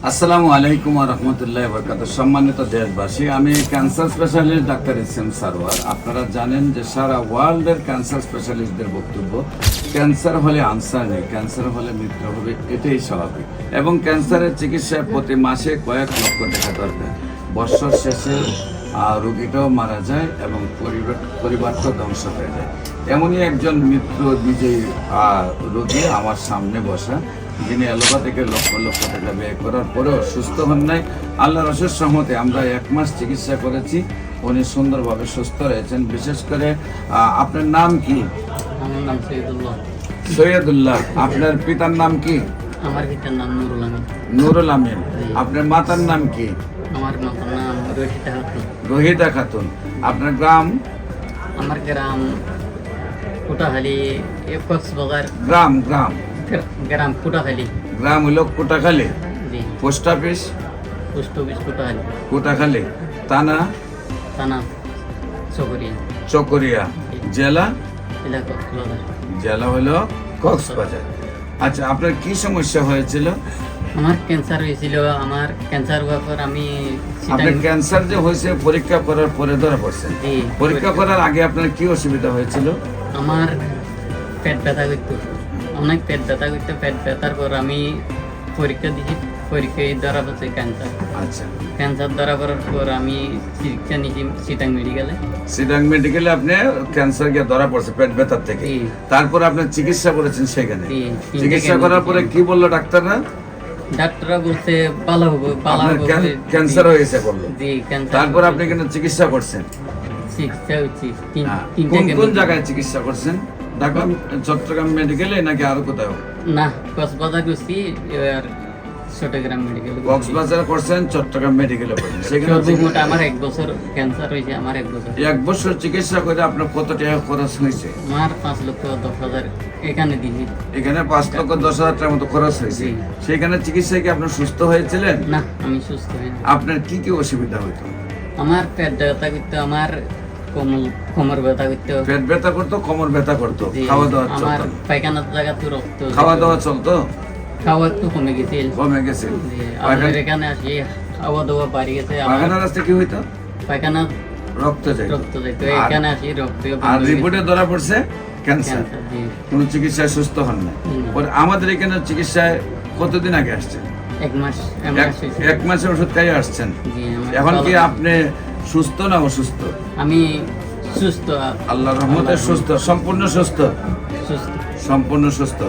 আসসালামু আলাইকুম ওয়া রাহমাতুল্লাহি ওয়া বারাকাতুহু। সম্মানিত দেশবাসী, আমি cancer specialist doctor SM. Sarwar. আপনারা জানেন যে সারা ওয়ার্ল্ডের ক্যান্সার স্পেশালিস্টদের বক্তব্য ক্যান্সার হলে আনসার নেই, ক্যান্সার হলে মৃত্যু হবে, এটাই স্বাভাবিক। এবং ক্যান্সারের চিকিৎসায় প্রতি মাসে কয়েক লক্ষ টাকা দরকার। বছর শেষে রোগীটাও মারা যায় এবং পরিবারটাও ধ্বংস হয়ে যায়। এমনই একজন মৃত্যু নিজেই রোগী আমার সামনে বসা, যিনি অ্যালোপ্যাথিকে লক্ষ লক্ষ টাকা ব্যয় করার পরেও সুস্থ হন নাই। আল্লাহর অশেষ রহমতে আমরা 1 মাস চিকিৎসা করেছি, উনি সুন্দরভাবে সুস্থ রয়েছেন। বিশেষ করে আপনার নাম কি? আমার নাম সৈয়দুল্লাহ। সৈয়দুল্লাহ। আপনার পিতার নাম কি? আমার পিতার নাম নুরুল আমিন। নুরুল আমিন। আপনার মাতার নাম কি? আমার মাতার নাম রহিতা খাতুন। রহিতা খাতুন। আপনার গ্রাম? আমার গ্রাম কুটাখালী, কক্সবাজার। গ্রাম গ্রাম গ্রাম কুটাখালী। গ্রাম হলো কোটাখালী। জি। Post office? Post office Kutakhali. Kotakhali. থানা? থানা চকরিয়া। চকরিয়া। জেলা? জেলা কক্সবাজার। জেলা হলো কক্সবাজার। আচ্ছা, আপনার কি সমস্যা হয়েছিল? আমার ক্যান্সার হয়েছিল। আমার ক্যান্সার হওয়ার পর আমি আপনার ক্যান্সার যে হয়েছে পরীক্ষা করার পরে ধরা পড়ছে? জি। পরীক্ষা করার আগে আপনার কি অসুবিধা হয়েছিল? আমার পেট ব্যথা করতো, অনেক পেট ব্যথা করতো। পেট ব্যথার পর আমি পরীক্ষা দিয়েছি, পরীক্ষায় ধরা পড়ছে ক্যান্সার। আচ্ছা, ক্যান্সার ধরা পড়ার পর আমি চিকিৎসা নিয়েছি চিটাং মেডিকেলে। সিডাং মেডিকেলে আপনি ক্যান্সার গিয়ে ধরা পড়ছে পেট ব্যথার থেকে। জি। তারপর আপনি চিকিৎসা করেছেন সেখানে। জি। চিকিৎসা করার পরে কি বললো ডাক্তাররা? ডাক্তাররা বলছে ভালো হবে, ভালো আপনার হবে। ক্যান্সার হয়েছে বললো। জি, ক্যান্সার। তারপর আপনি কেন চিকিৎসা করছেন? চিকিৎসা হচ্ছে কোন জায়গায় চিকিৎসা করছেন? ঢাকা, চট্টগ্রাম মেডিকেলে নাকি আরো কোথাও? না, কক্সবাজার করছি, আর চট্টগ্রাম মেডিকেল। কক্সবাজার করছেন, চট্টগ্রাম মেডিকেলে করছেন। সেখানে সর্বমোট আমার 1 বছর ক্যান্সার হয়েছে। আমার 1 বছর। 1 বছর চিকিৎসা করে আপনার কত টাকা খরচ হয়েছে? আমার 5,10,000 এখানে দিয়েছি। এখানে 5,10,000 টাকার মতো খরচ হয়েছে। জি। সেখানে চিকিৎসায় কি আপনি সুস্থ হয়েছিলেন? না, আমি সুস্থ হইনি। আপনার কি কি অসুবিধা হতো? আমার পেট ব্যথা করতো, আমার কোমর ব্যথা করতো। পেট ব্যথা করতো, কোমর ব্যথা করতো। জি, খাওয়া দাওয়া আমার চলতো? পায়খানার জায়গা তো রক্ত। খাওয়া দাওয়া চলতো? খাওয়া একটু কমে গেছে। কমে গেছে। জি, আমাদের এখানে আসি খাওয়া দাওয়া বাড়ি গেছে। আমার পায়খানা রাস্তায় কি হইতো? পায়খানা রক্ত যাইতো। রক্ত যাইতো। এখানে আসি রক্ত আর রিপোর্টে ধরা পড়ছে ক্যান্সার। ক্যান্সার। জি। কোনো চিকিৎসায় সুস্থ হন না। পরে আমাদের এখানে চিকিৎসায় কতদিন আগে আসছেন? 1 মাস। এক মাসের ওষুধ খাইয়ে আসছেন। জি, আমার এখন কি ভালো। আপনি সুস্থ না অসুস্থ? আমি সুস্থ। আল্লাহর রহমতে সুস্থ, সম্পূর্ণ সুস্থ। সুস্থ। সম্পূর্ণ সুস্থ।